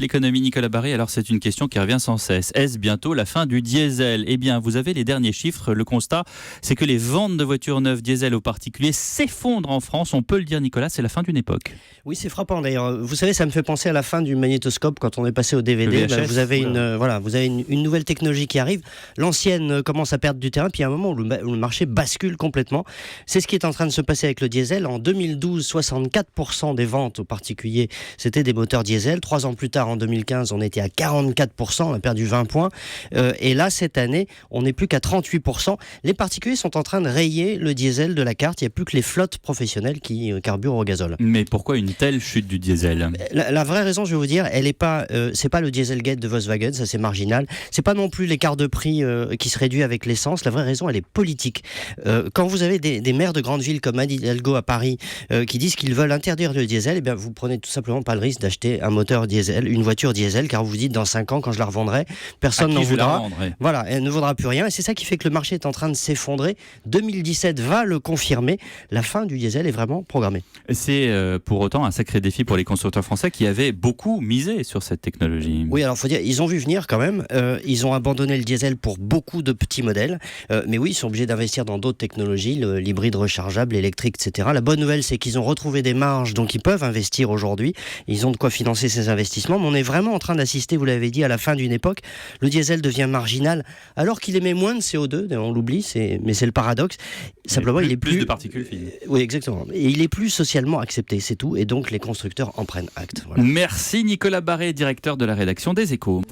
L'économie, Nicolas Barré, alors c'est une question qui revient sans cesse. Est-ce bientôt la fin du diesel ? Eh bien, vous avez les derniers chiffres. Le constat, c'est que les ventes de voitures neuves diesel aux particuliers s'effondrent en France. On peut le dire, Nicolas, c'est la fin d'une époque. Oui, c'est frappant d'ailleurs. Vous savez, ça me fait penser à la fin du magnétoscope quand on est passé au DVD. Le VHS, vous avez une nouvelle technologie qui arrive. L'ancienne commence à perdre du terrain, puis il y a un moment où le marché bascule complètement. C'est ce qui est en train de se passer avec le diesel. En 2012, 64% des ventes aux particuliers, c'était des moteurs diesel. 3 ans plus tard, en 2015, on était à 44%, on a perdu 20 points. Et là, cette année, on n'est plus qu'à 38%. Les particuliers sont en train de rayer le diesel de la carte. Il n'y a plus que les flottes professionnelles qui carburent au gazole. Mais pourquoi une telle chute du diesel ? La vraie raison, je vais vous dire, elle est pas, c'est pas le Dieselgate de Volkswagen, ça c'est marginal. C'est pas non plus l'écart de prix qui se réduit avec l'essence. La vraie raison, elle est politique. Quand vous avez des maires de grandes villes comme Anne Hidalgo à Paris qui disent qu'ils veulent interdire le diesel, eh bien vous prenez tout simplement pas le risque d'acheter un moteur diesel, une voiture diesel, car vous vous dites dans 5 ans, quand je la revendrai, personne n'en voudra. Voilà, elle ne vaudra plus rien. Et c'est ça qui fait que le marché est en train de s'effondrer. 2017 va le confirmer. La fin du diesel est vraiment programmée. C'est pour autant un sacré défi pour les constructeurs français qui avaient beaucoup misé sur cette technologie. Oui, alors il faut dire, ils ont vu venir quand même. Ils ont abandonné le diesel pour beaucoup de petits modèles. Mais oui, ils sont obligés d'investir dans d'autres technologies, l'hybride rechargeable, l'électrique, etc. La bonne nouvelle, c'est qu'ils ont retrouvé des marges, donc ils peuvent investir aujourd'hui. Ils ont de quoi financer ces investissements. Mais on est vraiment en train d'assister, vous l'avez dit, à la fin d'une époque. Le diesel devient marginal, alors qu'il émet moins de CO2. On l'oublie, mais c'est le paradoxe. Simplement, il est plus de particules fines. Oui, exactement. Et il est plus socialement accepté, c'est tout. Et donc, les constructeurs en prennent acte. Voilà. Merci Nicolas Barré, directeur de la rédaction des Échos.